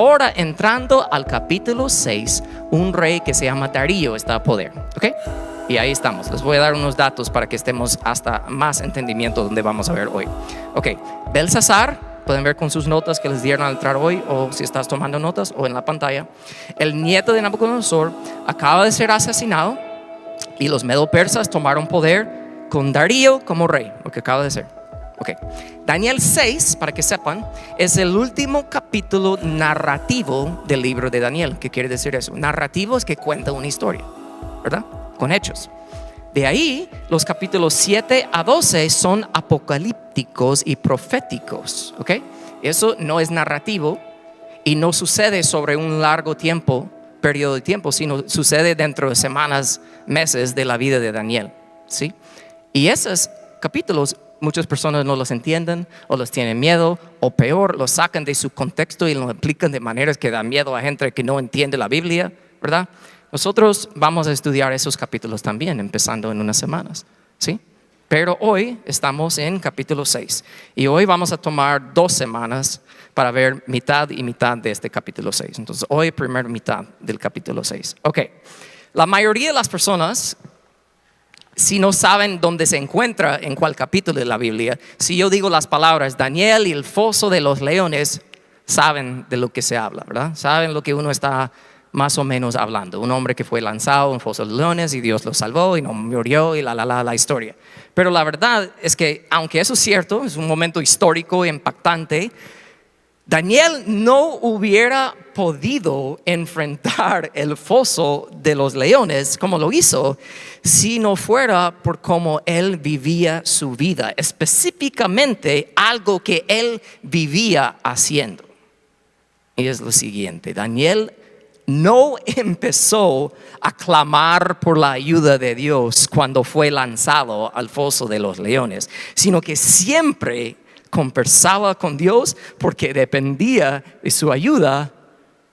Ahora entrando al capítulo 6, un rey que se llama Darío está a poder, ¿ok? Y ahí estamos. Les voy a dar unos datos para que estemos hasta más entendimiento donde vamos a ver hoy. Ok, Belsasar, pueden ver con sus notas que les dieron al entrar hoy, o si estás tomando notas o en la pantalla. El nieto de Nabucodonosor acaba de ser asesinado y los medo-persas tomaron poder con Darío como rey, lo que acaba de ser. Okay. Daniel 6, para que sepan, es el último capítulo narrativo del libro de Daniel. ¿Qué quiere decir eso? Narrativo es que cuenta una historia, ¿verdad? Con hechos. De ahí, los capítulos 7 a 12 son apocalípticos y proféticos, ¿ok? Eso no es narrativo y no sucede sobre un largo periodo de tiempo, sino sucede dentro de semanas, meses de la vida de Daniel, ¿sí? Y esos capítulos muchas personas no los entienden o los tienen miedo, o peor, los sacan de su contexto y lo aplican de maneras que dan miedo a gente que no entiende la Biblia, ¿verdad? Nosotros vamos a estudiar esos capítulos también, empezando en unas semanas, ¿sí? Pero hoy estamos en capítulo 6 y hoy vamos a tomar 2 semanas para ver mitad y mitad de este capítulo 6. Entonces hoy primera mitad del capítulo 6. Ok, la mayoría de las personas, si no saben dónde se encuentra, en cuál capítulo de la Biblia, si yo digo las palabras Daniel y el foso de los leones, saben de lo que se habla, ¿verdad? Saben lo que uno está más o menos hablando. Un hombre que fue lanzado en un foso de leones y Dios lo salvó y no murió y la historia. Pero la verdad es que, aunque eso es cierto, es un momento histórico e impactante, Daniel no hubiera podido enfrentar el foso de los leones como lo hizo si no fuera por cómo él vivía su vida, específicamente algo que él vivía haciendo. Y es lo siguiente: Daniel no empezó a clamar por la ayuda de Dios cuando fue lanzado al foso de los leones, sino que siempre conversaba con Dios porque dependía de su ayuda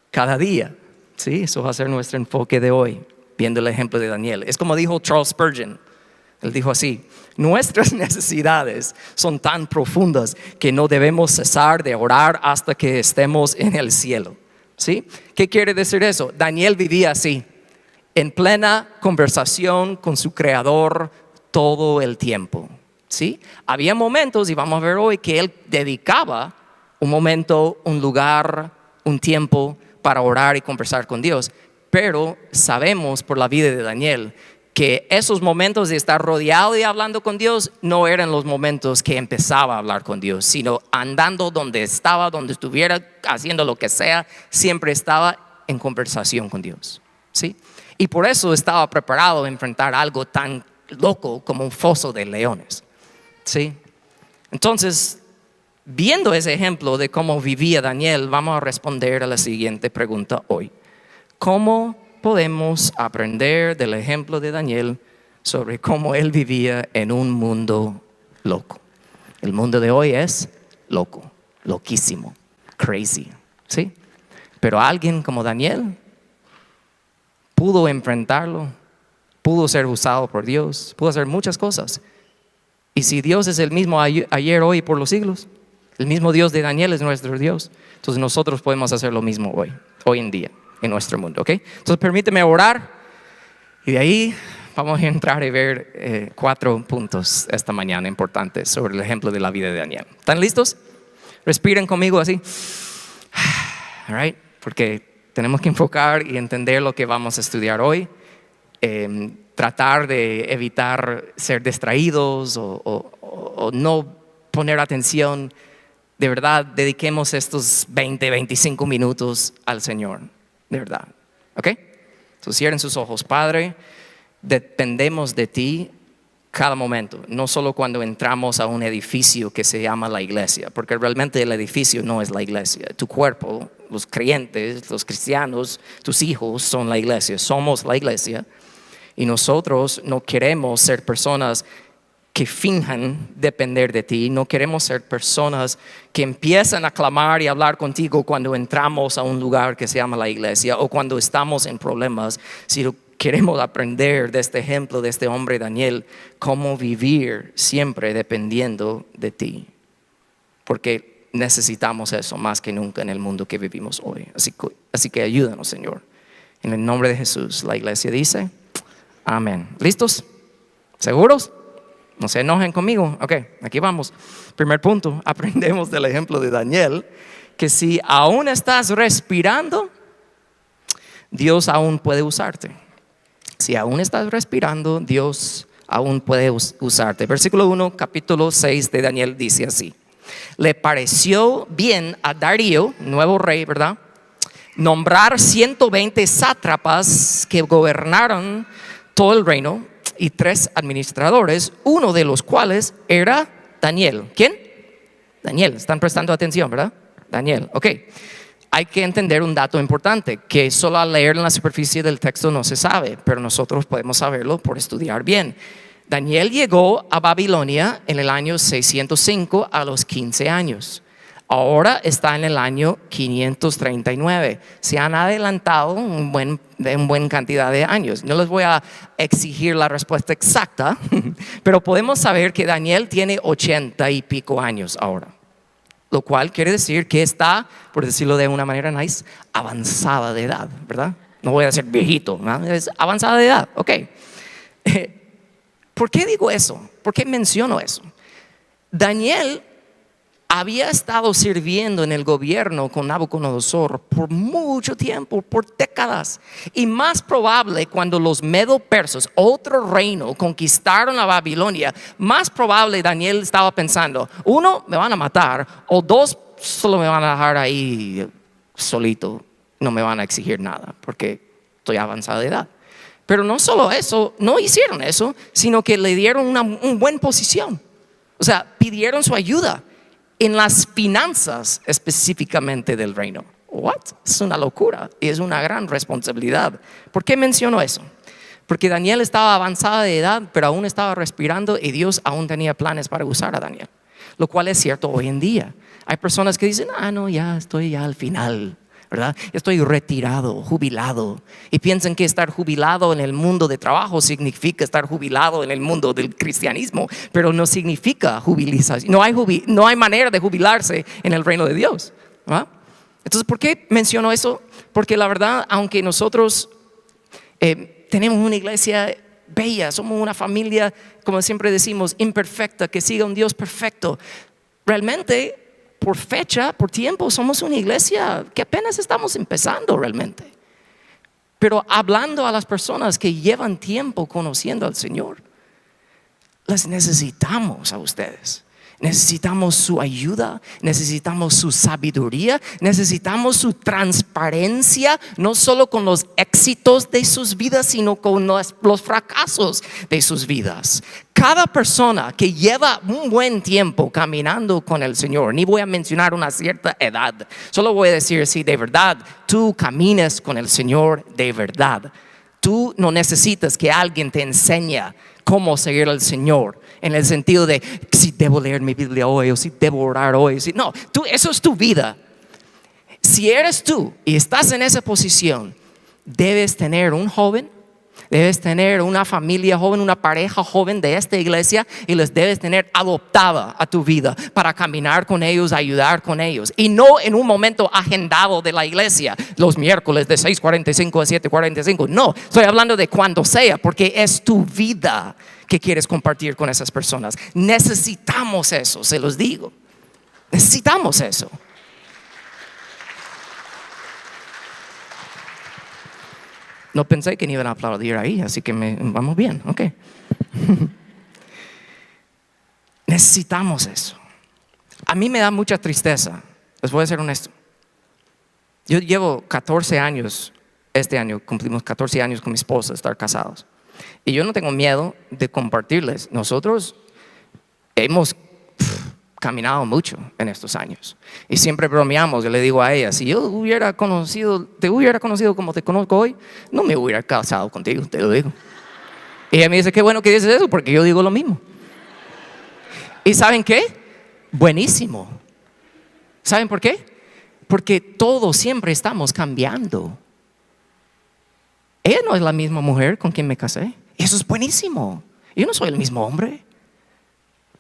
cada día. ¿Sí? Eso va a ser nuestro enfoque de hoy, viendo el ejemplo de Daniel. Es como dijo Charles Spurgeon. Él dijo así: nuestras necesidades son tan profundas que no debemos cesar de orar hasta que estemos en el cielo. ¿Sí? ¿Qué quiere decir eso? Daniel vivía así, en plena conversación con su creador todo el tiempo. ¿Sí? Había momentos, y vamos a ver hoy, que él dedicaba un momento, un lugar, un tiempo para orar y conversar con Dios. Pero sabemos por la vida de Daniel que esos momentos de estar rodeado y hablando con Dios no eran los momentos que empezaba a hablar con Dios, sino andando donde estaba, donde estuviera, haciendo lo que sea, siempre estaba en conversación con Dios. ¿Sí? Y por eso estaba preparado a enfrentar algo tan loco como un foso de leones. ¿Sí? Entonces, viendo ese ejemplo de cómo vivía Daniel, vamos a responder a la siguiente pregunta hoy: ¿cómo podemos aprender del ejemplo de Daniel sobre cómo él vivía en un mundo loco? El mundo de hoy es loco, loquísimo, crazy, ¿sí? Pero alguien como Daniel pudo enfrentarlo, pudo ser usado por Dios, pudo hacer muchas cosas. Y si Dios es el mismo ayer, hoy y por los siglos, el mismo Dios de Daniel es nuestro Dios, entonces nosotros podemos hacer lo mismo hoy en día, en nuestro mundo, ¿ok? Entonces permíteme orar y de ahí vamos a entrar y ver 4 puntos esta mañana importantes sobre el ejemplo de la vida de Daniel. ¿Están listos? Respiren conmigo así. All right? Porque tenemos que enfocar y entender lo que vamos a estudiar hoy. Tratar de evitar ser distraídos o no poner atención. De verdad, dediquemos estos 20-25 minutos al Señor, de verdad, ¿ok? Entonces cierren sus ojos. Padre, dependemos de ti cada momento, no solo cuando entramos a un edificio que se llama la iglesia, porque realmente el edificio no es la iglesia. Tu cuerpo, los creyentes, los cristianos, tus hijos son la iglesia, somos la iglesia. Y nosotros no queremos ser personas que finjan depender de ti. No queremos ser personas que empiezan a clamar y hablar contigo cuando entramos a un lugar que se llama la iglesia o cuando estamos en problemas. Sino queremos aprender de este ejemplo de este hombre Daniel, cómo vivir siempre dependiendo de ti. Porque necesitamos eso más que nunca en el mundo que vivimos hoy. Así que ayúdanos, Señor. En el nombre de Jesús, la iglesia dice, amén. ¿Listos? ¿Seguros? No se enojen conmigo. Ok, aquí vamos. Primer punto, aprendemos del ejemplo de Daniel, que si aún estás respirando, Dios aún puede usarte. Si aún estás respirando, Dios aún puede usarte. Versículo 1, capítulo 6 de Daniel dice así: le pareció bien a Darío, nuevo rey, ¿verdad?, nombrar 120 sátrapas que gobernaron todo el reino y 3 administradores, uno de los cuales era Daniel. ¿Quién? Daniel. ¿Están prestando atención, verdad? Daniel, ok. Hay que entender un dato importante, que solo al leer en la superficie del texto no se sabe, pero nosotros podemos saberlo por estudiar bien. Daniel llegó a Babilonia en el año 605 a los 15 años. Ahora está en el año 539. Se han adelantado una buena cantidad de años. No les voy a exigir la respuesta exacta, pero podemos saber que Daniel tiene 80 y pico años ahora. Lo cual quiere decir que está, por decirlo de una manera nice, avanzada de edad, ¿verdad? No voy a decir viejito, ¿no? Es avanzada de edad, ok. ¿Por qué digo eso? ¿Por qué menciono eso? Daniel había estado sirviendo en el gobierno con Nabucodonosor por mucho tiempo, por décadas. Y más probable, cuando los medo-persas, otro reino, conquistaron a Babilonia, más probable Daniel estaba pensando: 1, me van a matar, o 2, solo me van a dejar ahí solito, no me van a exigir nada porque estoy avanzada de edad. Pero no solo eso, no hicieron eso, sino que le dieron una buena posición. O sea, pidieron su ayuda en las finanzas específicamente del reino. What? Es una locura y es una gran responsabilidad. ¿Por qué menciono eso? Porque Daniel estaba avanzada de edad, pero aún estaba respirando, y Dios aún tenía planes para usar a Daniel. Lo cual es cierto hoy en día. Hay personas que dicen: no, ya estoy al final, ¿verdad? Estoy retirado, jubilado. Y piensan que estar jubilado en el mundo de trabajo significa estar jubilado en el mundo del cristianismo, pero no significa jubilización. No hay manera de jubilarse en el reino de Dios, ¿verdad? Entonces, ¿por qué menciono eso? Porque la verdad, aunque nosotros tenemos una iglesia bella, somos una familia, como siempre decimos, imperfecta, que siga un Dios perfecto, realmente, por fecha, por tiempo, somos una iglesia que apenas estamos empezando realmente. Pero hablando a las personas que llevan tiempo conociendo al Señor, las necesitamos a ustedes. Necesitamos su ayuda, necesitamos su sabiduría, necesitamos su transparencia, no solo con los éxitos de sus vidas, sino con los fracasos de sus vidas. Cada persona que lleva un buen tiempo caminando con el Señor, ni voy a mencionar una cierta edad, solo voy a decir: si de verdad tú caminas con el Señor de verdad, tú no necesitas que alguien te enseñe cómo seguir al Señor, en el sentido de si debo leer mi Biblia hoy o si debo orar hoy. No, eso es tu vida. Si eres tú y estás en esa posición, debes tener un joven, debes tener una familia joven, una pareja joven de esta iglesia, y les debes tener adoptada a tu vida para caminar con ellos, ayudar con ellos, y no en un momento agendado de la iglesia, los miércoles de 6:45 a 7:45. No, estoy hablando de cuando sea, porque es tu vida que quieres compartir con esas personas. Necesitamos eso, se los digo. Necesitamos eso. No pensé que ni iban a aplaudir ahí, así que vamos bien, ok. Necesitamos eso. A mí me da mucha tristeza, les voy a ser honesto. Yo llevo 14 años, este año cumplimos 14 años con mi esposa, estar casados. Y yo no tengo miedo de compartirles. Nosotros hemos caminado mucho en estos años, y siempre bromeamos. Yo le digo a ella: si yo te hubiera conocido como te conozco hoy, no me hubiera casado contigo, te lo digo. Y ella me dice: qué bueno que dices eso, porque yo digo lo mismo. ¿Y saben qué? Buenísimo. ¿Saben por qué? Porque todos siempre estamos cambiando. Ella no es la misma mujer con quien me casé. Eso es buenísimo. Yo no soy el mismo hombre,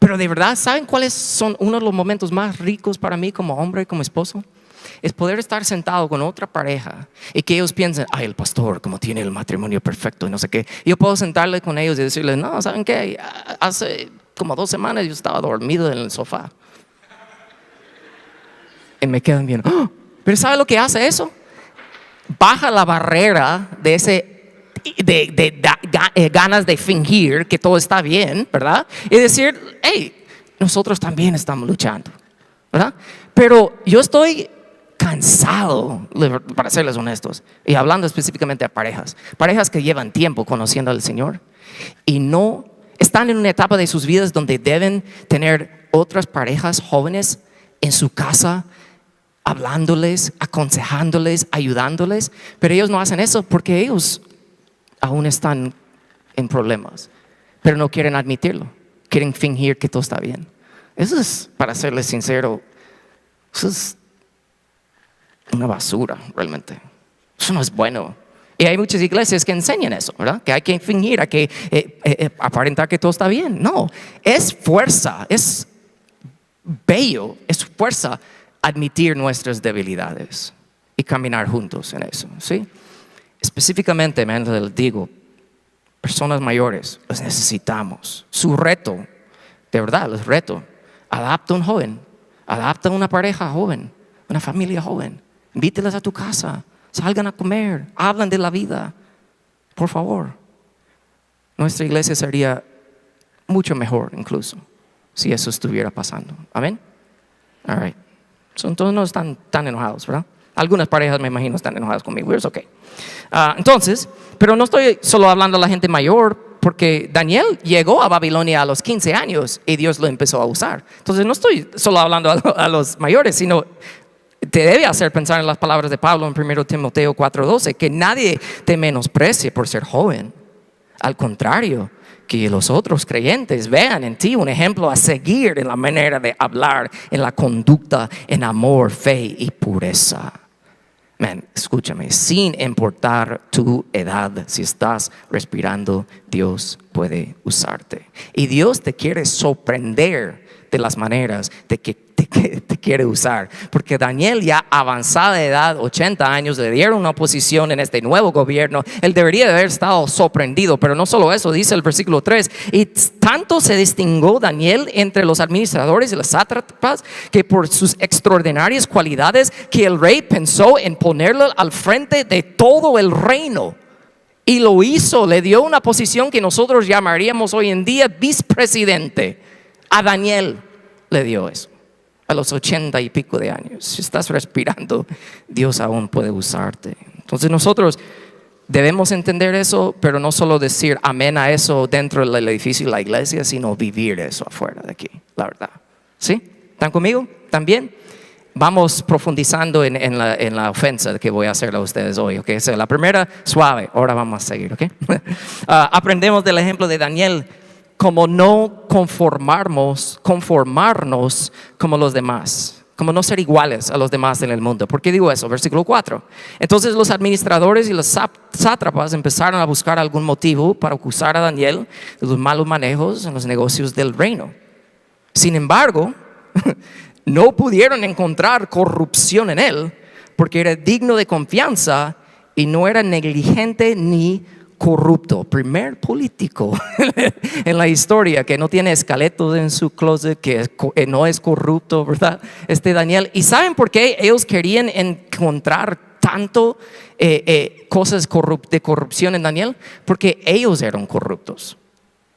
Pero de verdad, ¿saben cuáles son uno de los momentos más ricos para mí como hombre y como esposo? Es poder estar sentado con otra pareja y que ellos piensen, ay, el pastor como tiene el matrimonio perfecto y no sé qué. Y yo puedo sentarle con ellos y decirles, no, ¿saben qué? Hace como 2 semanas yo estaba dormido en el sofá. Y me quedan viendo, ¡oh! Pero ¿sabe lo que hace eso? Baja la barrera de ganas de fingir que todo está bien, ¿verdad? Y decir, hey, nosotros también estamos luchando, ¿verdad? Pero yo estoy cansado, para serles honestos, y hablando específicamente a parejas que llevan tiempo conociendo al Señor y no están en una etapa de sus vidas donde deben tener otras parejas jóvenes en su casa, hablándoles, aconsejándoles, ayudándoles, pero ellos no hacen eso porque ellos aún están en problemas, pero no quieren admitirlo, quieren fingir que todo está bien. Eso es, para serles sincero, eso es una basura realmente. Eso no es bueno. Y hay muchas iglesias que enseñan eso, ¿verdad? Que hay que fingir, hay que aparentar que todo está bien. No, es fuerza, es bello, es fuerza admitir nuestras debilidades y caminar juntos en eso, ¿sí? Específicamente, les digo, personas mayores, los necesitamos. Su reto, de verdad, los reto. Adapta un joven, adapta una pareja joven, una familia joven. Invítelas a tu casa, salgan a comer, hablan de la vida. Por favor. Nuestra iglesia sería mucho mejor incluso si eso estuviera pasando. Amén. All right. Entonces no están tan enojados, ¿verdad? Algunas parejas me imagino están enojadas conmigo. Es okay. Entonces, pero no estoy solo hablando a la gente mayor, porque Daniel llegó a Babilonia a los 15 años y Dios lo empezó a usar. Entonces no estoy solo hablando a los mayores, sino te debe hacer pensar en las palabras de Pablo en 1 Timoteo 4:12, que nadie te menosprecie por ser joven. Al contrario, que los otros creyentes vean en ti un ejemplo a seguir en la manera de hablar, en la conducta, en amor, fe y pureza. Escúchame, sin importar tu edad, si estás respirando, Dios puede usarte. Y Dios te quiere sorprender de las maneras de que te quiere usar, porque Daniel, ya avanzada de edad, 80 años, le dieron una posición en este nuevo gobierno. Él debería de haber estado sorprendido, pero no solo eso, dice el versículo 3, y tanto se distinguió Daniel entre los administradores y los sátrapas, que por sus extraordinarias cualidades, que el rey pensó en ponerlo al frente de todo el reino. Y lo hizo, le dio una posición que nosotros llamaríamos hoy en día vicepresidente. A Daniel le dio eso. A los 80 y pico de años, si estás respirando, Dios aún puede usarte. Entonces nosotros debemos entender eso, pero no solo decir amén a eso dentro del edificio de la iglesia, sino vivir eso afuera de aquí, la verdad. ¿Sí? ¿Están conmigo? ¿También? Vamos profundizando en la ofensa que voy a hacer a ustedes hoy, ¿ok? O sea, la primera, suave, ahora vamos a seguir, ¿ok? Aprendemos del ejemplo de Daniel, como no conformarnos como los demás, como no ser iguales a los demás en el mundo. ¿Por qué digo eso? Versículo 4. Entonces los administradores y los sátrapas empezaron a buscar algún motivo para acusar a Daniel de los malos manejos en los negocios del reino. Sin embargo, no pudieron encontrar corrupción en él, porque era digno de confianza y no era negligente ni corrupto. Primer político en la historia que no tiene esqueletos en su closet, que no es corrupto, ¿verdad? Daniel. ¿Y saben por qué ellos querían encontrar tanto cosas de corrupción en Daniel? Porque ellos eran corruptos.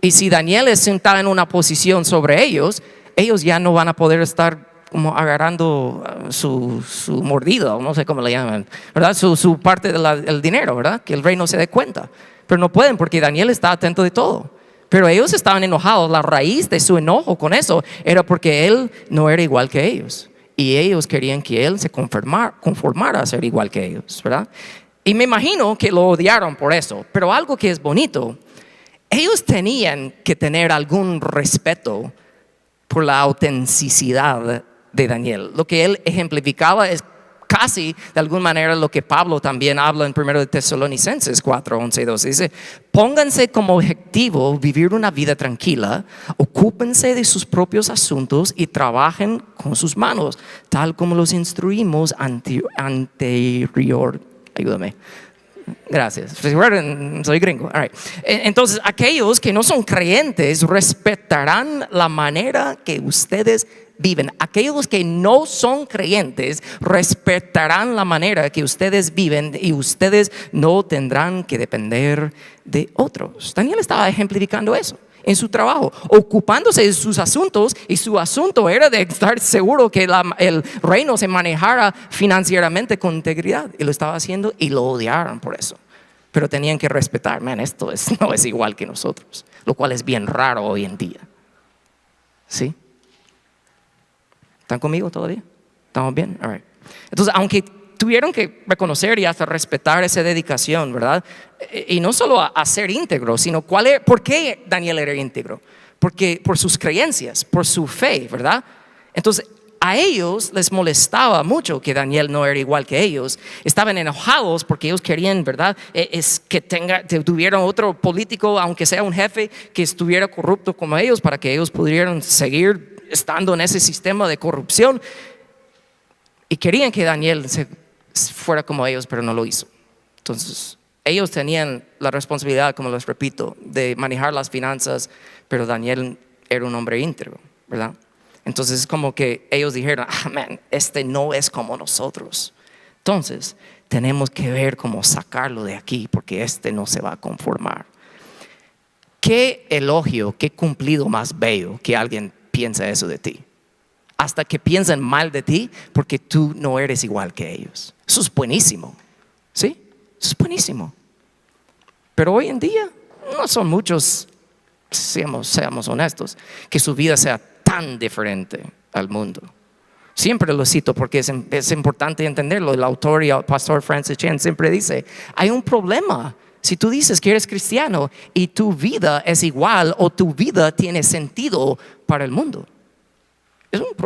Y si Daniel es sentado en una posición sobre ellos ya no van a poder estar como agarrando su mordida, o no sé cómo le llaman, ¿verdad? Su parte del dinero, ¿verdad? Que el rey no se dé cuenta. Pero no pueden, porque Daniel está atento de todo. Pero ellos estaban enojados. La raíz de su enojo con eso era porque él no era igual que ellos. Y ellos querían que él se conformara a ser igual que ellos, ¿verdad? Y me imagino que lo odiaron por eso. Pero algo que es bonito, ellos tenían que tener algún respeto por la autenticidad de Daniel. Lo que él ejemplificaba es casi de alguna manera lo que Pablo también habla en 1 de Tesalonicenses 4, 11 y 12. Dice, pónganse como objetivo vivir una vida tranquila, ocúpense de sus propios asuntos y trabajen con sus manos, tal como los instruimos anterior. Ayúdame. Gracias. Soy gringo. All right. Entonces, aquellos que no son creyentes respetarán la manera que ustedes viven. Aquellos que no son creyentes respetarán la manera que ustedes viven y ustedes no tendrán que depender de otros. Daniel estaba ejemplificando eso en su trabajo, ocupándose de sus asuntos, y su asunto era de estar seguro que el reino se manejara financieramente con integridad, y lo estaba haciendo y lo odiaron por eso, pero tenían que respetar. Esto no es igual que nosotros, lo cual es bien raro hoy en día. ¿Sí? ¿Están conmigo todavía? ¿Estamos bien? All right. Entonces, aunque tuvieron que reconocer y hasta respetar esa dedicación, ¿verdad? Y no solo a ser íntegro, sino ¿por qué Daniel era íntegro? Porque por sus creencias, por su fe, ¿verdad? Entonces, a ellos les molestaba mucho que Daniel no era igual que ellos. Estaban enojados porque ellos querían, ¿verdad? Que tuvieran otro político, aunque sea un jefe, que estuviera corrupto como ellos, para que ellos pudieran seguir estando en ese sistema de corrupción. Y querían que Daniel fuera como ellos, pero no lo hizo. Entonces, ellos tenían la responsabilidad, como les repito, de manejar las finanzas, pero Daniel era un hombre íntegro, ¿verdad? Entonces es como que ellos dijeron, este no es como nosotros. Entonces tenemos que ver cómo sacarlo de aquí, porque este no se va a conformar. Qué elogio, qué cumplido más bello que alguien piensa eso de ti. Hasta que piensen mal de ti porque tú no eres igual que ellos. Eso es buenísimo, ¿sí? Eso es buenísimo. Pero hoy en día no son muchos, seamos honestos, que su vida sea tan diferente al mundo. Siempre lo cito porque es importante entenderlo. El autor y el pastor Francis Chan siempre dice, hay un problema si tú dices que eres cristiano y tu vida es igual o tu vida tiene sentido para el mundo.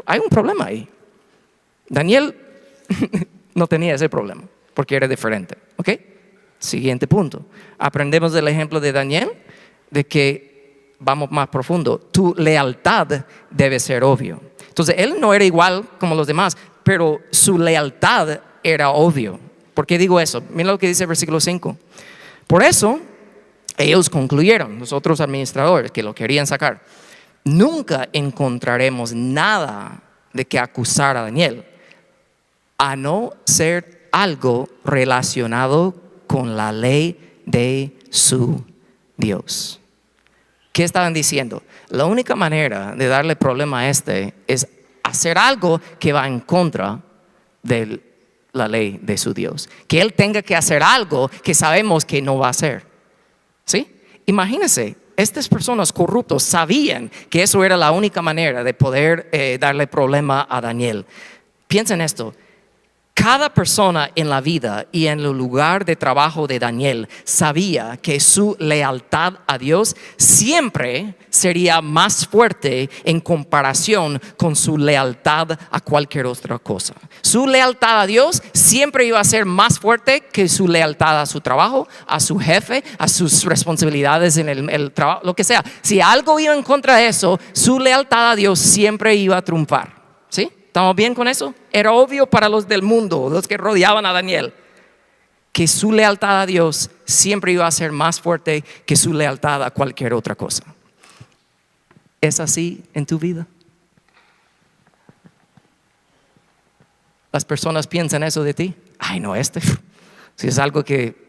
Hay un problema ahí. Daniel no tenía ese problema porque era diferente. ¿Ok? Siguiente punto. Aprendemos del ejemplo de Daniel de que vamos más profundo. Tu lealtad debe ser obvio. Entonces él no era igual como los demás, pero su lealtad era obvio. ¿Por qué digo eso? Mira lo que dice el versículo 5. Por eso ellos concluyeron, los otros administradores que lo querían sacar, nunca encontraremos nada de que acusar a Daniel, a no ser algo relacionado con la ley de su Dios. ¿Qué estaban diciendo? La única manera de darle problema a este es hacer algo que va en contra de la ley de su Dios. Que él tenga que hacer algo que sabemos que no va a hacer. ¿Sí? Imagínense, estas personas corruptos sabían que eso era la única manera de poder darle problema a Daniel. Piensen esto. Cada persona en la vida y en el lugar de trabajo de Daniel sabía que su lealtad a Dios siempre sería más fuerte en comparación con su lealtad a cualquier otra cosa. Su lealtad a Dios siempre iba a ser más fuerte que su lealtad a su trabajo, a su jefe, a sus responsabilidades en el trabajo, lo que sea. Si algo iba en contra de eso, su lealtad a Dios siempre iba a triunfar. ¿Sí? ¿Estamos bien con eso? Era obvio para los del mundo, los que rodeaban a Daniel, que su lealtad a Dios siempre iba a ser más fuerte que su lealtad a cualquier otra cosa. ¿Es así en tu vida? Las personas piensan eso de ti. Ay, no, si es algo que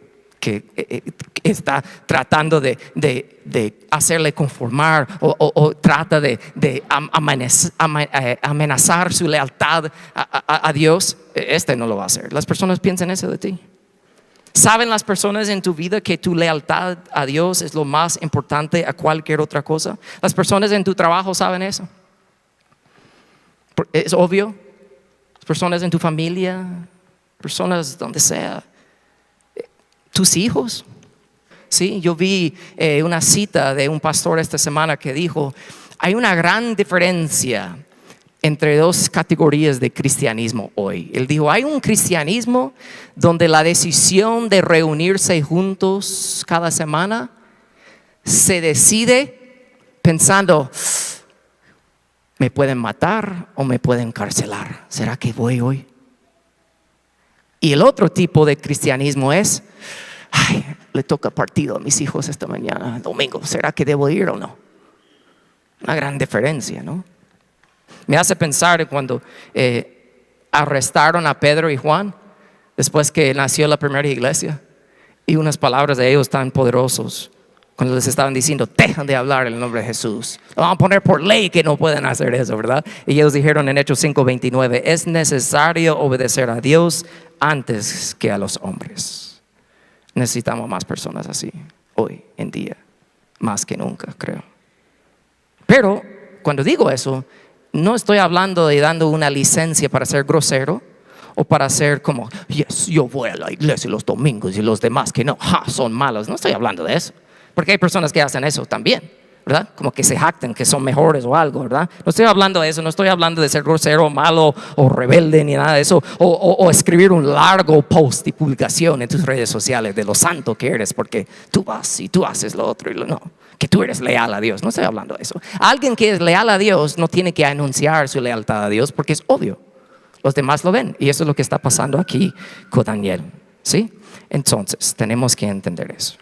está tratando de hacerle conformar o trata de amenazar su lealtad a Dios, no lo va a hacer. Las personas piensan eso de ti. ¿Saben las personas en tu vida que tu lealtad a Dios es lo más importante a cualquier otra cosa? Las personas en tu trabajo saben eso. Es obvio. Las personas en tu familia, personas donde sea. Tus hijos. Sí, yo vi una cita de un pastor esta semana que dijo: hay una gran diferencia entre dos categorías de cristianismo hoy. Él dijo, hay un cristianismo donde la decisión de reunirse juntos cada semana se decide pensando, me pueden matar o me pueden encarcelar. ¿Será que voy hoy? Y el otro tipo de cristianismo es, le toca partido a mis hijos esta mañana, domingo, ¿será que debo ir o no? Una gran diferencia, ¿no? Me hace pensar cuando arrestaron a Pedro y Juan después que nació la primera iglesia, y unas palabras de ellos tan poderosos cuando les estaban diciendo, dejan de hablar en el nombre de Jesús, lo van a poner por ley que no pueden hacer eso, ¿verdad? Y ellos dijeron en Hechos 5:29, es necesario obedecer a Dios antes que a los hombres. Necesitamos más personas así hoy en día, más que nunca, creo. Pero cuando digo eso, no estoy hablando de dando una licencia para ser grosero o para ser como, yes, yo voy a la iglesia los domingos y los demás que no, son malos. No estoy hablando de eso, porque hay personas que hacen eso también, ¿verdad? Como que se jactan que son mejores o algo, ¿verdad? No estoy hablando de eso, no estoy hablando de ser grosero, malo o rebelde ni nada de eso, o escribir un largo post y publicación en tus redes sociales de lo santo que eres porque tú vas y tú haces lo otro y no, que tú eres leal a Dios. No estoy hablando de eso. Alguien que es leal a Dios no tiene que anunciar su lealtad a Dios porque es obvio, los demás lo ven, y eso es lo que está pasando aquí con Daniel, ¿sí? Entonces tenemos que entender eso.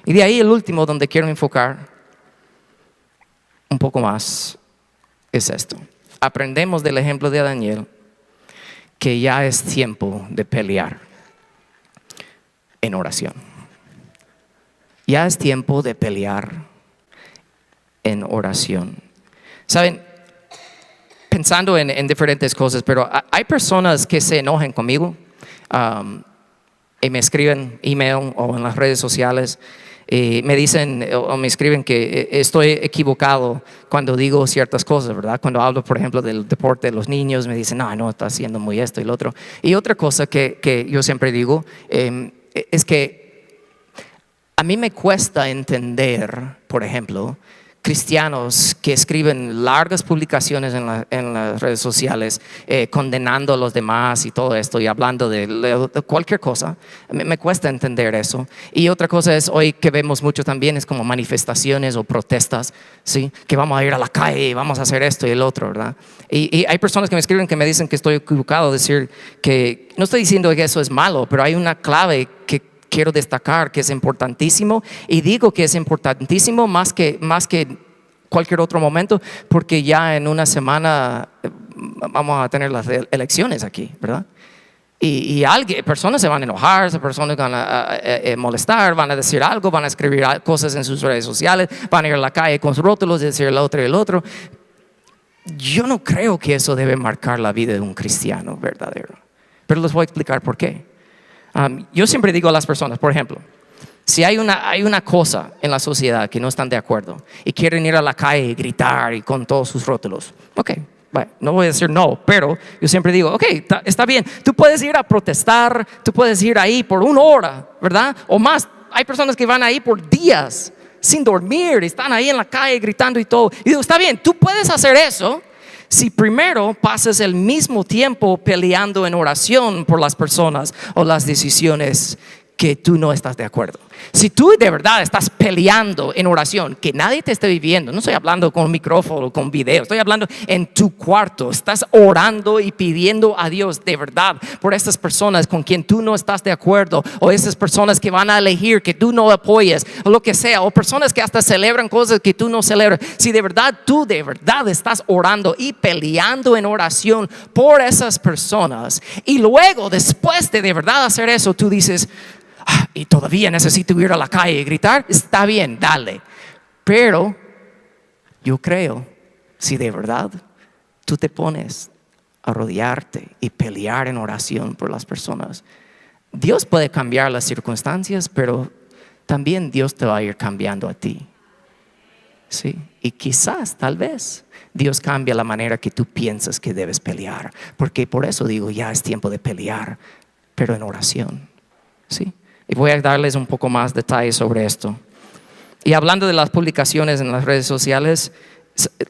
Y de ahí el último donde quiero enfocar un poco más es esto. Aprendemos del ejemplo de Daniel que ya es tiempo de pelear en oración. Ya es tiempo de pelear en oración. Saben, pensando en diferentes cosas, pero hay personas que se enojan conmigo y me escriben email o en las redes sociales. Me dicen o me escriben que estoy equivocado cuando digo ciertas cosas, ¿verdad? Cuando hablo, por ejemplo, del deporte de los niños, me dicen, no, está haciendo muy esto y lo otro. Y otra cosa que yo siempre digo es que a mí me cuesta entender, por ejemplo, cristianos que escriben largas publicaciones en las redes sociales condenando a los demás y todo esto y hablando de cualquier cosa. Me cuesta entender eso. Y otra cosa es hoy que vemos mucho también es como manifestaciones o protestas, ¿sí? Que vamos a ir a la calle y vamos a hacer esto y el otro, ¿verdad? Y hay personas que me escriben que me dicen que estoy equivocado, decir que no estoy diciendo que eso es malo, pero hay una clave que quiero destacar que es importantísimo, y digo que es importantísimo más que cualquier otro momento, porque ya en una semana vamos a tener las elecciones aquí, ¿verdad? Y personas se van a enojar, personas van a molestar, van a decir algo, van a escribir cosas en sus redes sociales, van a ir a la calle con sus rótulos, decir el otro y el otro. Yo no creo que eso debe marcar la vida de un cristiano verdadero, pero les voy a explicar por qué. Yo siempre digo a las personas, por ejemplo, si hay una cosa en la sociedad que no están de acuerdo y quieren ir a la calle y gritar y con todos sus rótulos, ok, bueno, no voy a decir no, pero yo siempre digo, ok, está bien, tú puedes ir a protestar, tú puedes ir ahí por 1 hora, ¿verdad? O más. Hay personas que van ahí por días sin dormir, están ahí en la calle gritando y todo. Y digo, está bien, tú puedes hacer eso si primero pasas el mismo tiempo peleando en oración por las personas o las decisiones que tú no estás de acuerdo. Si tú de verdad estás peleando en oración, que nadie te esté viviendo, no estoy hablando con un micrófono, con video, estoy hablando en tu cuarto, estás orando y pidiendo a Dios de verdad por estas personas con quien tú no estás de acuerdo, o esas personas que van a elegir que tú no apoyes, o lo que sea, o personas que hasta celebran cosas que tú no celebras. Si de verdad tú de verdad estás orando y peleando en oración por esas personas, y luego después de verdad hacer eso, tú dices, y todavía necesito ir a la calle y gritar, está bien, dale. Pero yo creo, si de verdad tú te pones a rodearte y pelear en oración por las personas, Dios puede cambiar las circunstancias, pero también Dios te va a ir cambiando a ti, ¿sí? Y quizás, tal vez, Dios cambia la manera que tú piensas que debes pelear, porque por eso digo, ya es tiempo de pelear, pero en oración, ¿sí? Y voy a darles un poco más detalles sobre esto. Y hablando de las publicaciones en las redes sociales,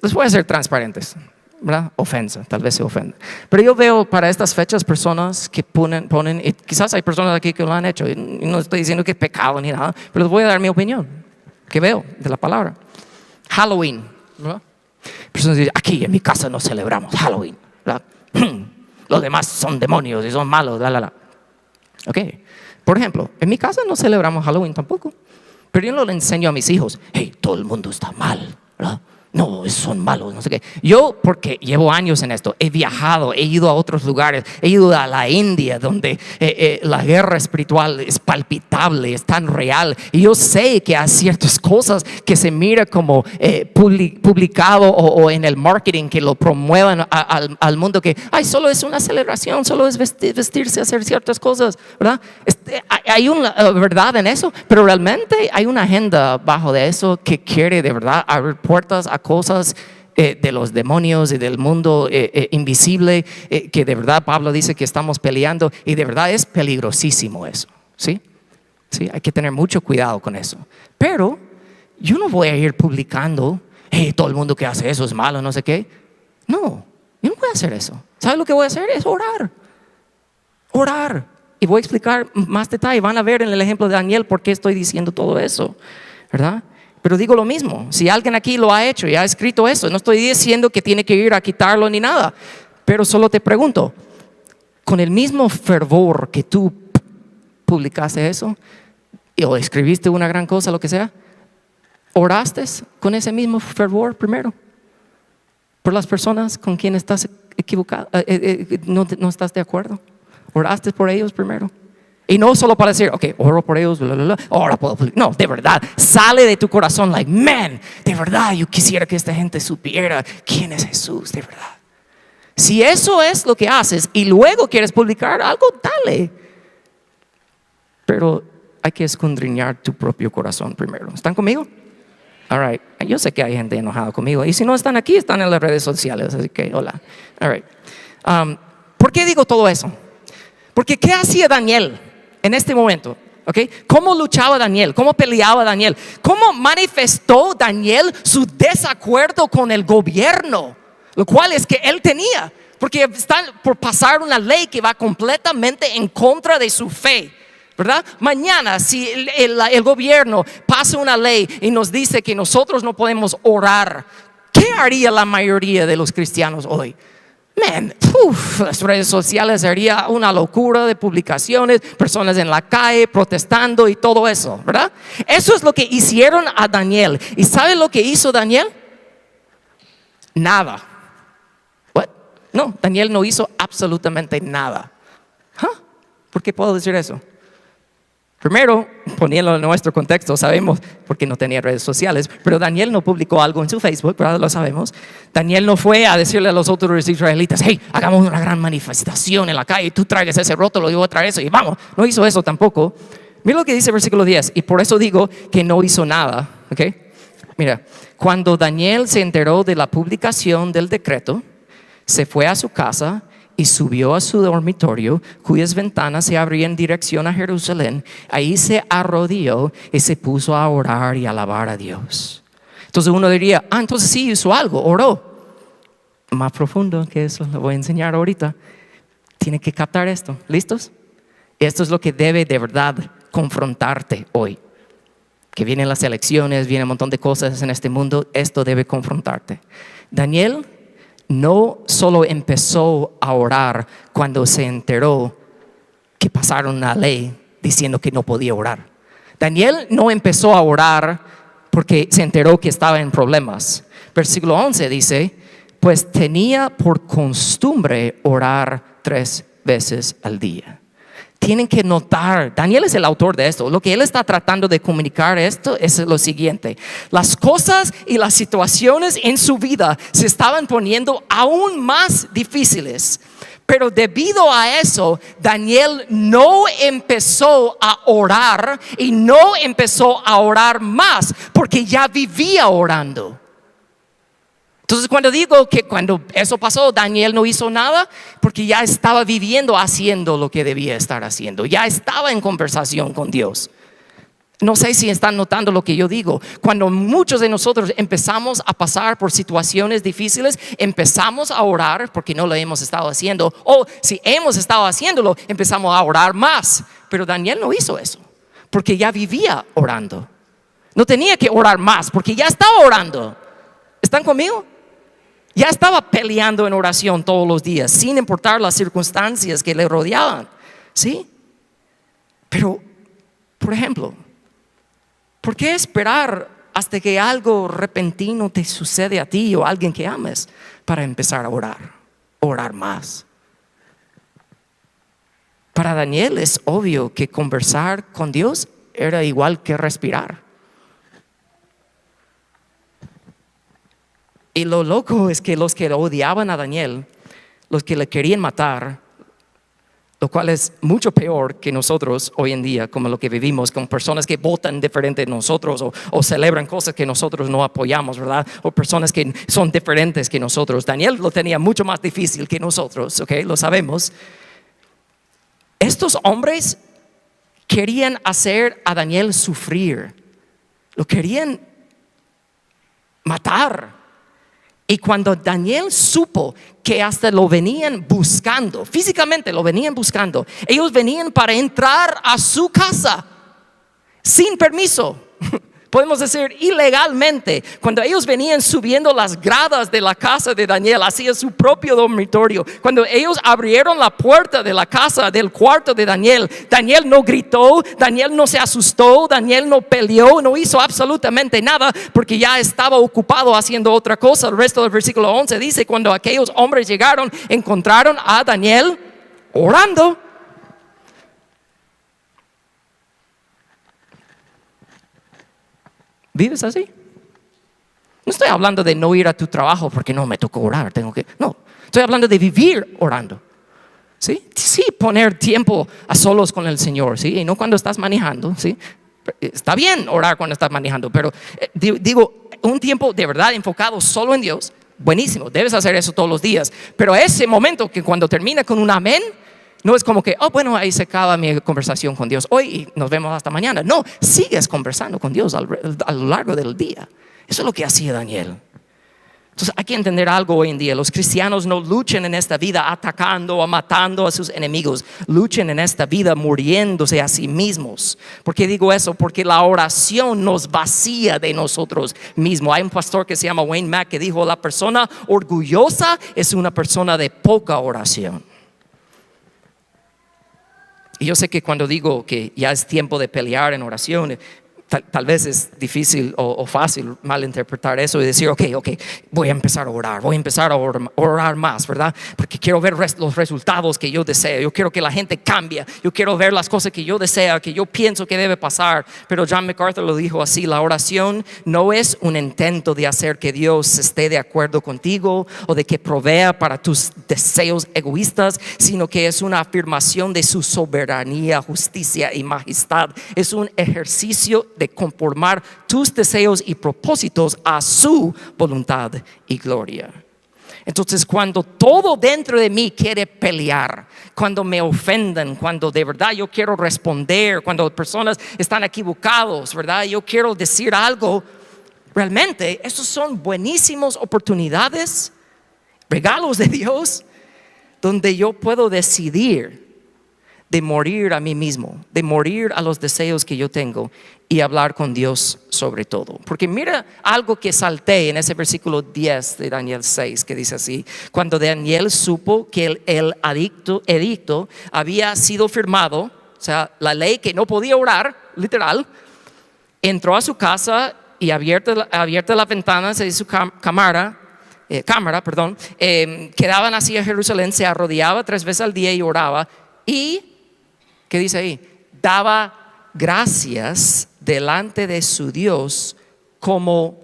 les voy a ser transparentes. ¿verdad? Ofensa, tal vez se ofenda. Pero yo veo para estas fechas personas que ponen, y quizás hay personas aquí que lo han hecho, y no estoy diciendo que es pecado ni nada, pero les voy a dar mi opinión, que veo de la palabra. Halloween, ¿verdad? Personas dicen, aquí en mi casa no celebramos Halloween, ¿verdad? Los demás son demonios y son malos, Ok, por ejemplo, en mi casa no celebramos Halloween tampoco, pero yo no le enseño a mis hijos, hey, todo el mundo está mal, ¿verdad? No, son malos, no sé qué. Yo, porque llevo años en esto, he viajado, he ido a otros lugares, he ido a la India, donde la guerra espiritual es palpitable, es tan real. Y yo sé que hay ciertas cosas que se mira como publicado o en el marketing, que lo promuevan al mundo, que solo es una celebración, solo es vestirse, hacer ciertas cosas, ¿verdad? Hay una verdad en eso, pero realmente hay una agenda bajo de eso que quiere de verdad abrir puertas a cosas de los demonios y del mundo invisible, que de verdad Pablo dice que estamos peleando, y de verdad es peligrosísimo eso, ¿sí? ¿Sí? Hay que tener mucho cuidado con eso. Pero yo no voy a ir publicando, hey, todo el mundo que hace eso es malo, no sé qué. No, yo no voy a hacer eso. ¿Sabes lo que voy a hacer? Es orar. Y voy a explicar más detalle. Van a ver en el ejemplo de Daniel por qué estoy diciendo todo eso, ¿verdad? Pero digo lo mismo, si alguien aquí lo ha hecho y ha escrito eso, no estoy diciendo que tiene que ir a quitarlo ni nada, pero solo te pregunto, con el mismo fervor que tú publicaste eso o escribiste una gran cosa, lo que sea, ¿oraste con ese mismo fervor primero por las personas con quienes estás equivocado, no estás de acuerdo? ¿Oraste por ellos primero? Y no solo para decir, ok, oro por ellos, ahora puedo. No, de verdad, sale de tu corazón, like, man, de verdad, yo quisiera que esta gente supiera quién es Jesús, de verdad. Si eso es lo que haces y luego quieres publicar algo, dale. Pero hay que escudriñar tu propio corazón primero. ¿Están conmigo? All right. Yo sé que hay gente enojada conmigo, y si no están aquí, están en las redes sociales, así que hola. All right. ¿Por qué digo todo eso? Porque ¿qué hacía Daniel en este momento? ¿Okay? ¿Cómo luchaba Daniel? ¿Cómo peleaba Daniel? ¿Cómo manifestó Daniel su desacuerdo con el gobierno? Lo cual es que él tenía, porque están por pasar una ley que va completamente en contra de su fe, ¿verdad? Mañana, si el gobierno pasa una ley y nos dice que nosotros no podemos orar, ¿qué haría la mayoría de los cristianos hoy? Man, las redes sociales sería una locura de publicaciones, personas en la calle protestando y todo eso, ¿verdad? Eso es lo que hicieron a Daniel. ¿Y sabe lo que hizo Daniel? Nada. What? No, Daniel no hizo absolutamente nada. ¿Por qué puedo decir eso? Primero, poniéndolo en nuestro contexto, sabemos, porque no tenía redes sociales, pero Daniel no publicó algo en su Facebook, ¿verdad? Lo sabemos. Daniel no fue a decirle a los otros israelitas, hey, hagamos una gran manifestación en la calle, tú traigas ese rótulo, yo voy a traer eso, y vamos. No hizo eso tampoco. Mira lo que dice el versículo 10, y por eso digo que no hizo nada, ¿ok? Mira, cuando Daniel se enteró de la publicación del decreto, se fue a su casa y subió a su dormitorio, cuyas ventanas se abrían en dirección a Jerusalén. Ahí se arrodilló y se puso a orar y alabar a Dios. Entonces uno diría, entonces sí hizo algo, oró. Más profundo que eso, lo voy a enseñar ahorita. Tiene que captar esto, ¿listos? Esto es lo que debe de verdad confrontarte hoy. Que vienen las elecciones, viene un montón de cosas en este mundo, esto debe confrontarte. Daniel no solo empezó a orar cuando se enteró que pasaron una ley diciendo que no podía orar. Daniel no empezó a orar porque se enteró que estaba en problemas. Versículo 11 dice, pues tenía por costumbre orar 3 veces al día. Tienen que notar, Daniel es el autor de esto. Lo que él está tratando de comunicar esto es lo siguiente: las cosas y las situaciones en su vida se estaban poniendo aún más difíciles. Pero debido a eso, Daniel no empezó a orar y no empezó a orar más, porque ya vivía orando. Entonces cuando digo que cuando eso pasó, Daniel no hizo nada, porque ya estaba viviendo, haciendo lo que debía estar haciendo. Ya estaba en conversación con Dios. No sé si están notando lo que yo digo. Cuando muchos de nosotros empezamos a pasar por situaciones difíciles, empezamos a orar porque no lo hemos estado haciendo. O si hemos estado haciéndolo, empezamos a orar más. Pero Daniel no hizo eso porque ya vivía orando. No tenía que orar más porque ya estaba orando. ¿Están conmigo? Ya estaba peleando en oración todos los días, sin importar las circunstancias que le rodeaban. ¿Sí? Pero, por ejemplo, ¿por qué esperar hasta que algo repentino te sucede a ti o a alguien que ames para empezar a orar más? Para Daniel es obvio que conversar con Dios era igual que respirar. Y lo loco es que los que odiaban a Daniel, los que le querían matar, lo cual es mucho peor que nosotros hoy en día, como lo que vivimos, con personas que votan diferente de nosotros o celebran cosas que nosotros no apoyamos, ¿verdad? O personas que son diferentes que nosotros. Daniel lo tenía mucho más difícil que nosotros, ¿ok? Lo sabemos. Estos hombres querían hacer a Daniel sufrir, lo querían matar. Y cuando Daniel supo que hasta lo venían buscando, físicamente lo venían buscando, ellos venían para entrar a su casa sin permiso, podemos decir ilegalmente. Cuando ellos venían subiendo las gradas de la casa de Daniel hacia su propio dormitorio, cuando ellos abrieron la puerta de la casa, del cuarto de Daniel, Daniel no gritó, Daniel no se asustó, Daniel no peleó, no hizo absolutamente nada porque ya estaba ocupado haciendo otra cosa. El resto del versículo 11 dice: cuando aquellos hombres llegaron, encontraron a Daniel orando. ¿Vives así? No estoy hablando de no ir a tu trabajo porque no me tocó orar, no, estoy hablando de vivir orando. ¿Sí? Sí, poner tiempo a solos con el Señor, ¿sí? Y no cuando estás manejando, ¿sí? Está bien orar cuando estás manejando, pero digo, un tiempo de verdad enfocado solo en Dios, buenísimo, debes hacer eso todos los días. Pero ese momento que cuando termina con un amén, no es como que, bueno, ahí se acaba mi conversación con Dios hoy y nos vemos hasta mañana. No, sigues conversando con Dios a lo largo del día. Eso es lo que hacía Daniel. Entonces hay que entender algo hoy en día. Los cristianos no luchan en esta vida atacando o matando a sus enemigos. Luchan en esta vida muriéndose a sí mismos. ¿Por qué digo eso? Porque la oración nos vacía de nosotros mismos. Hay un pastor que se llama Wayne Mack que dijo: la persona orgullosa es una persona de poca oración. Y yo sé que cuando digo que ya es tiempo de pelear en oración, tal vez es difícil o fácil malinterpretar eso y decir, ok, voy a empezar a orar más, ¿verdad? Porque quiero ver los resultados que yo deseo. Yo quiero que la gente cambie. Yo quiero ver las cosas que yo deseo, que yo pienso que debe pasar. Pero John MacArthur lo dijo así: la oración no es un intento de hacer que Dios esté de acuerdo contigo o de que provea para tus deseos egoístas, sino que es una afirmación de su soberanía, justicia y majestad. Es un ejercicio de conformar tus deseos y propósitos a su voluntad y gloria. Entonces, cuando todo dentro de mí quiere pelear, cuando me ofenden, cuando de verdad yo quiero responder, cuando personas están equivocados, ¿verdad? Yo quiero decir algo, realmente esas son buenísimas oportunidades, regalos de Dios, donde yo puedo decidir de morir a mí mismo, de morir a los deseos que yo tengo y hablar con Dios sobre todo. Porque mira algo que salté en ese versículo 10 de Daniel 6, que dice así: cuando Daniel supo que el edicto había sido firmado, o sea, la ley que no podía orar, literal, entró a su casa y abierta las ventanas de su cámara, quedaban hacia Jerusalén, se arrodillaba 3 veces al día y oraba. Y ¿qué dice ahí? Daba gracias delante de su Dios como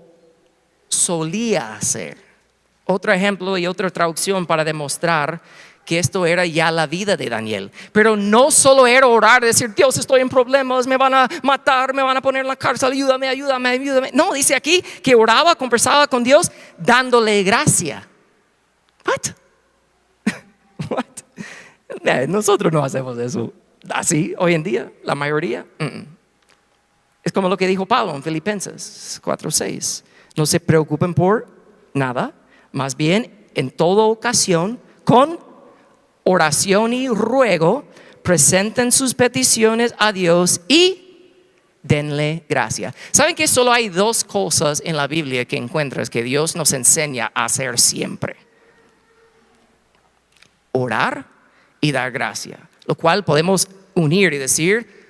solía hacer. Otro ejemplo y otra traducción para demostrar que esto era ya la vida de Daniel. Pero no solo era orar, decir: Dios, estoy en problemas, me van a matar, me van a poner en la cárcel, ayúdame. No, dice aquí que oraba, conversaba con Dios dándole gracia. Nosotros no hacemos eso así hoy en día, la mayoría. Es como lo que dijo Pablo en Filipenses 4:6. No se preocupen por nada, más bien en toda ocasión, con oración y ruego, presenten sus peticiones a Dios y denle gracia. ¿Saben que solo hay dos cosas en la Biblia que encuentras que Dios nos enseña a hacer siempre? Orar y dar gracia, lo cual podemos unir y decir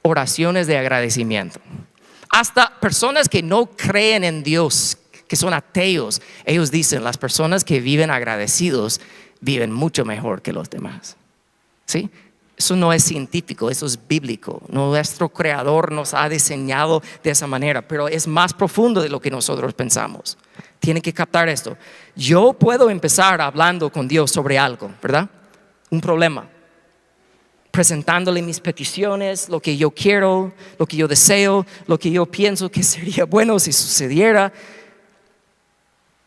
oraciones de agradecimiento. Hasta personas que no creen en Dios, que son ateos, ellos dicen, las personas que viven agradecidos viven mucho mejor que los demás. ¿Sí? Eso no es científico, eso es bíblico. Nuestro Creador nos ha diseñado de esa manera, pero es más profundo de lo que nosotros pensamos. Tienen que captar esto. Yo puedo empezar hablando con Dios sobre algo, ¿verdad? Un problema, presentándole mis peticiones, lo que yo quiero, lo que yo deseo, lo que yo pienso que sería bueno si sucediera.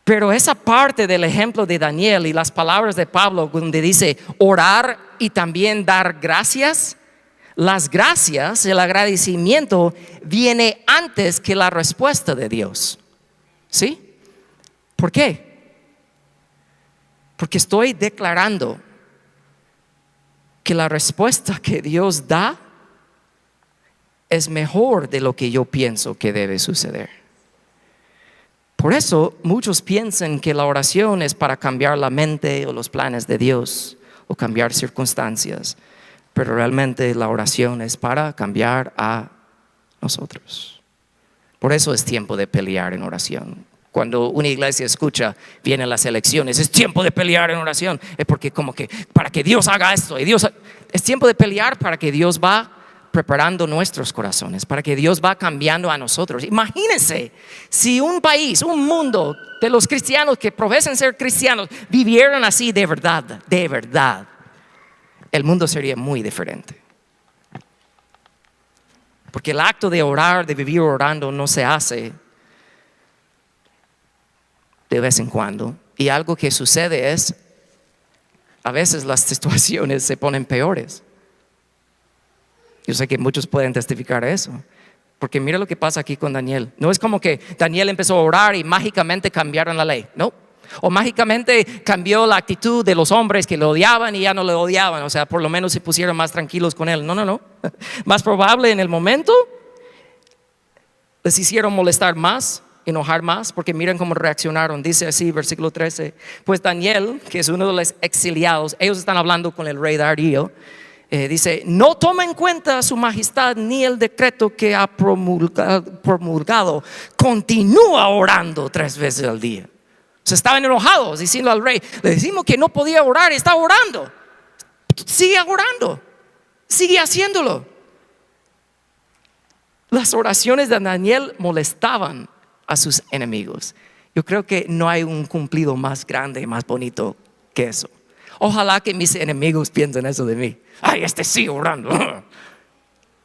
Pero esa parte del ejemplo de Daniel y las palabras de Pablo donde dice orar y también dar gracias, las gracias, el agradecimiento viene antes que la respuesta de Dios. ¿Sí? ¿Por qué? Porque estoy declarando que la respuesta que Dios da es mejor de lo que yo pienso que debe suceder. Por eso muchos piensan que la oración es para cambiar la mente o los planes de Dios o cambiar circunstancias, pero realmente la oración es para cambiar a nosotros. Por eso es tiempo de pelear en oración. Cuando una iglesia escucha, vienen las elecciones, es tiempo de pelear en oración, es porque como que para que Dios haga esto, es tiempo de pelear para que Dios va preparando nuestros corazones, para que Dios va cambiando a nosotros. Imagínense si un país, un mundo de los cristianos que profesan ser cristianos vivieran así de verdad, el mundo sería muy diferente. Porque el acto de orar, de vivir orando no se hace de vez en cuando, y algo que sucede es a veces las situaciones se ponen peores. Yo sé que muchos pueden testificar eso, porque mira lo que pasa aquí con Daniel. No es como que Daniel empezó a orar y mágicamente cambiaron la ley, no. O mágicamente cambió la actitud de los hombres que lo odiaban y ya no lo odiaban. O sea, por lo menos se pusieron más tranquilos con él. No. Más probable en el momento les hicieron molestar más, enojar más, porque miren cómo reaccionaron. Dice así, versículo 13. Pues Daniel, que es uno de los exiliados, ellos están hablando con el rey Darío. Dice, no toma en cuenta su majestad ni el decreto que ha promulgado. Continúa orando 3 veces al día. Se estaban enojados diciendo al rey, le decimos que no podía orar, está orando. Sigue orando, sigue haciéndolo. Las oraciones de Daniel molestaban a sus enemigos. Yo creo que no hay un cumplido más grande y más bonito que eso. Ojalá que mis enemigos piensen eso de mí. Ay, sigue orando.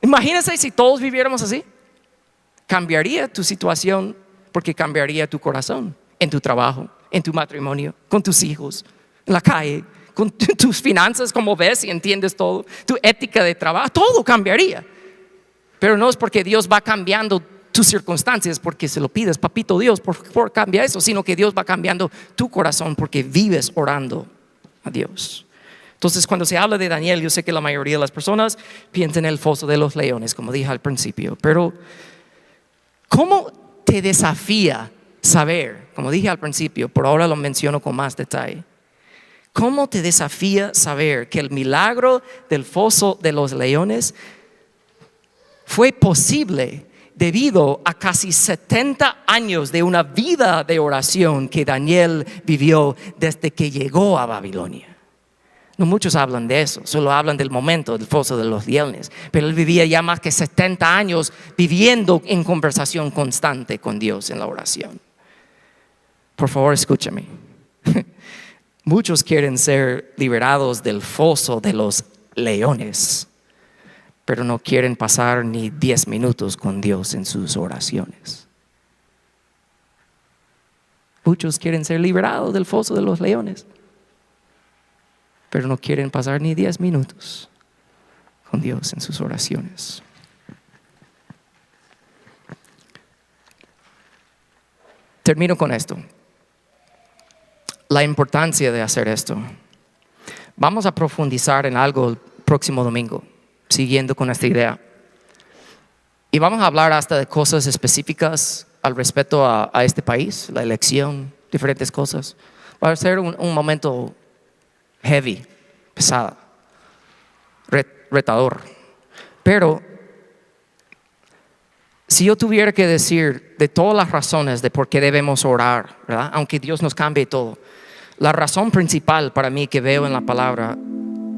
Imagínense si todos viviéramos así. Cambiaría tu situación porque cambiaría tu corazón. En tu trabajo, en tu matrimonio, con tus hijos, en la calle, con tus finanzas, como ves y entiendes todo, tu ética de trabajo, todo cambiaría. Pero no es porque Dios va cambiando tus circunstancias porque se lo pides, papito Dios, por favor cambia eso, sino que Dios va cambiando tu corazón porque vives orando a Dios. Entonces cuando se habla de Daniel, yo sé que la mayoría de las personas piensan en el foso de los leones, como dije al principio, pero ¿cómo te desafía saber, como dije al principio, por ahora lo menciono con más detalle, cómo te desafía saber que el milagro del foso de los leones fue posible debido a casi 70 años de una vida de oración que Daniel vivió desde que llegó a Babilonia? No muchos hablan de eso, solo hablan del momento del foso de los leones, pero él vivía ya más que 70 años viviendo en conversación constante con Dios en la oración. Por favor, escúchame. Muchos quieren ser liberados del foso de los leones, pero no quieren pasar ni 10 minutos con Dios en sus oraciones. Muchos quieren ser liberados del foso de los leones, pero no quieren pasar ni 10 minutos con Dios en sus oraciones. termino con esto. La importancia de hacer esto. Vamos a profundizar en algo el próximo domingo, siguiendo con esta idea. Y vamos a hablar hasta de cosas específicas al respecto a este país, la elección, diferentes cosas. Va a ser un momento heavy, pesado, retador. Pero si yo tuviera que decir de todas las razones de por qué debemos orar, ¿verdad? Aunque Dios nos cambie todo, la razón principal para mí que veo en la palabra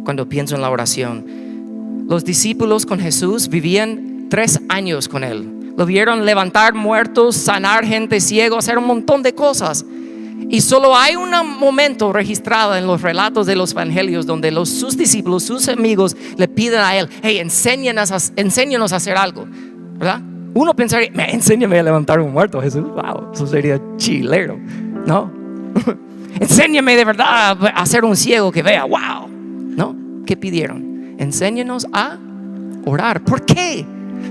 cuando pienso en la oración, los discípulos con Jesús vivían 3 años con Él. Lo vieron levantar muertos, sanar gente ciego, hacer un montón de cosas. Y solo hay un momento registrado en los relatos de los evangelios donde sus discípulos, sus amigos le piden a Él: hey, enséñanos a hacer algo, ¿verdad? Uno pensaría: enséñame a levantar un muerto, Jesús. Wow, eso sería chilero, ¿no? Enséñame de verdad a hacer un ciego que vea. Wow, ¿no? ¿Qué pidieron? Enséñanos a orar. ¿Por qué?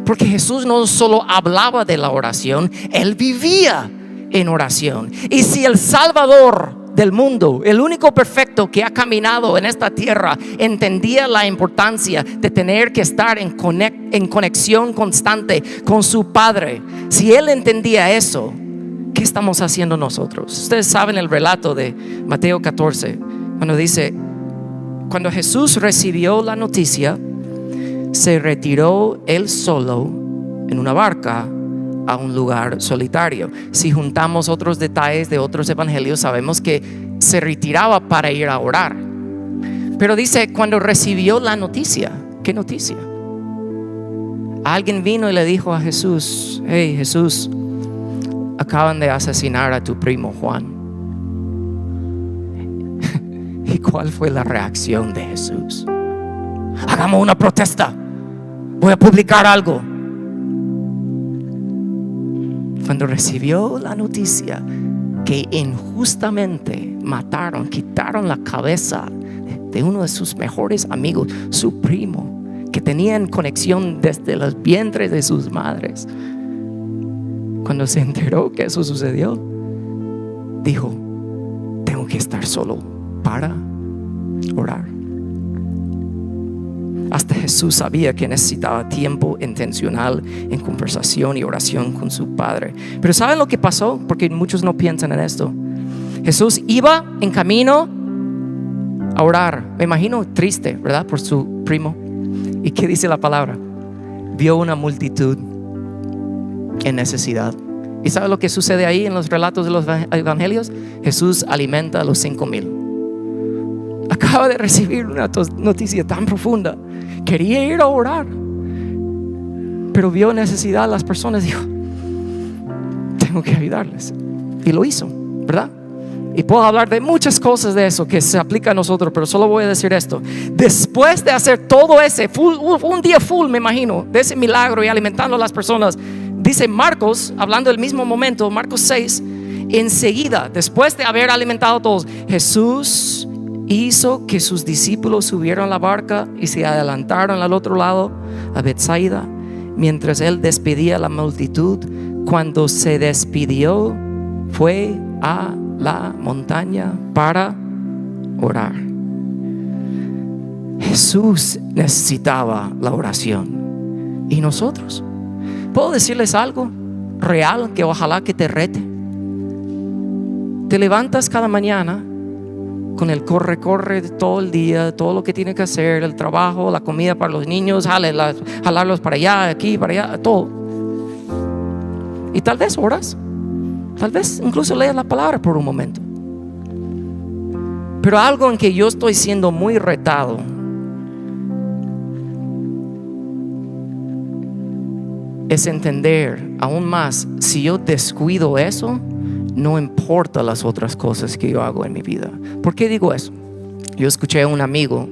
Porque Jesús no solo hablaba de la oración, Él vivía en oración. Y si el Salvador del mundo, el único perfecto que ha caminado en esta tierra, entendía la importancia de tener que estar en conexión constante con su Padre, si Él entendía eso, ¿qué estamos haciendo nosotros? Ustedes saben el relato de Mateo 14, cuando dice: cuando Jesús recibió la noticia, se retiró Él solo en una barca a un lugar solitario. Si juntamos otros detalles de otros evangelios, sabemos que se retiraba para ir a orar. Pero dice, cuando recibió la noticia. ¿Qué noticia? Alguien vino y le dijo a Jesús: hey, Jesús, acaban de asesinar a tu primo Juan. ¿Y cuál fue la reacción de Jesús? Hagamos una protesta, voy a publicar algo. Cuando recibió la noticia que injustamente quitaron la cabeza de uno de sus mejores amigos, su primo, que tenían conexión desde los vientres de sus madres, cuando se enteró que eso sucedió, dijo: tengo que estar solo para orar. Hasta Jesús sabía que necesitaba tiempo intencional en conversación y oración con su Padre. Pero ¿saben lo que pasó? Porque muchos no piensan en esto. Jesús iba en camino a orar. Me imagino triste, ¿verdad? Por su primo. ¿Y qué dice la palabra? Vio una multitud en necesidad. ¿Y sabe lo que sucede ahí en los relatos de los evangelios? Jesús alimenta a los 5,000. Acaba de recibir una noticia tan profunda. Quería ir a orar, pero vio necesidad a las personas. Dijo: tengo que ayudarles. Y lo hizo, ¿verdad? Y puedo hablar de muchas cosas de eso que se aplica a nosotros, pero solo voy a decir esto. Después de hacer todo ese un día full, me imagino, de ese milagro y alimentando a las personas, dice Marcos, hablando del mismo momento, Marcos 6, enseguida, después de haber alimentado a todos, Jesús hizo que sus discípulos subieran a la barca y se adelantaron al otro lado, a Betsaida, mientras Él despedía a la multitud. Cuando se despidió, fue a la montaña para orar. Jesús necesitaba la oración. ¿Y nosotros? ¿Puedo decirles algo real que ojalá que te rete? Te levantas cada mañana con el corre de todo el día, todo lo que tiene que hacer, el trabajo, la comida para los niños, jalarlos para allá, aquí, para allá, todo. Y tal vez oras, tal vez incluso leas la palabra por un momento. Pero algo en que yo estoy siendo muy retado es entender aún más, si yo descuido eso, no importa las otras cosas que yo hago en mi vida. ¿Por qué digo eso? Yo escuché a un amigo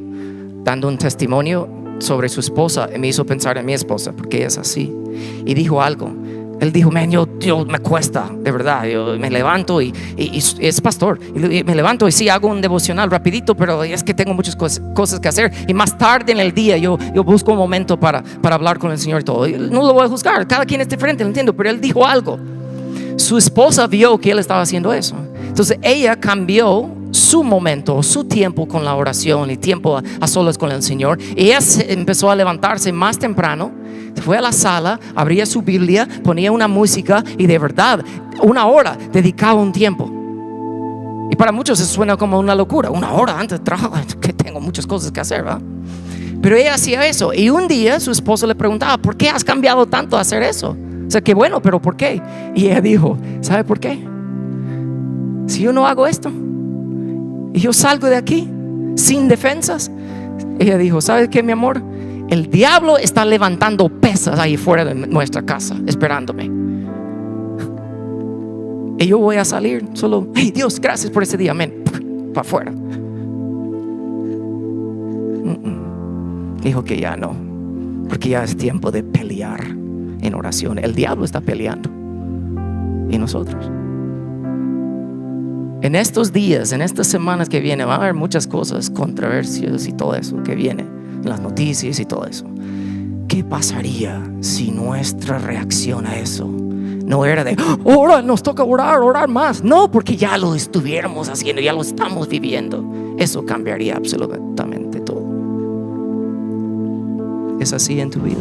dando un testimonio sobre su esposa y me hizo pensar en mi esposa, porque ella es así. Y dijo algo. Él dijo: yo me cuesta, de verdad. Yo me levanto y es pastor. Y me levanto y sí, hago un devocional rapidito, pero es que tengo muchas cosas que hacer. Y más tarde en el día yo busco un momento para hablar con el Señor y todo. Y no lo voy a juzgar, cada quien es diferente, lo entiendo. Pero él dijo algo. Su esposa vio que él estaba haciendo eso. Entonces ella cambió su momento, su tiempo con la oración y tiempo a solas con el Señor. Ella empezó a levantarse más temprano, se fue a la sala, abría su Biblia, ponía una música y de verdad 1 hora dedicaba un tiempo. Y para muchos eso suena como una locura. 1 hora antes de trabajo, que tengo muchas cosas que hacer, ¿verdad? Pero ella hacía eso. Y un día su esposo le preguntaba: ¿por qué has cambiado tanto a hacer eso? O sea, qué bueno, pero ¿por qué? Y ella dijo: ¿sabe por qué? Si yo no hago esto y yo salgo de aquí sin defensas, ella dijo: ¿sabes qué, mi amor? El diablo está levantando pesas ahí fuera de nuestra casa esperándome. Y yo voy a salir solo, hey Dios, gracias por ese día, amén, para afuera. Dijo que ya no, porque ya es tiempo de pelear en oración. El diablo está peleando y nosotros. En estos días, en estas semanas que vienen, va a haber muchas cosas, controversias y todo eso que viene, las noticias y todo eso. ¿Qué pasaría si nuestra reacción a eso no era de ahora nos toca orar más? No, porque ya lo estuviéramos haciendo, ya lo estamos viviendo. Eso cambiaría absolutamente todo. ¿Es así en tu vida?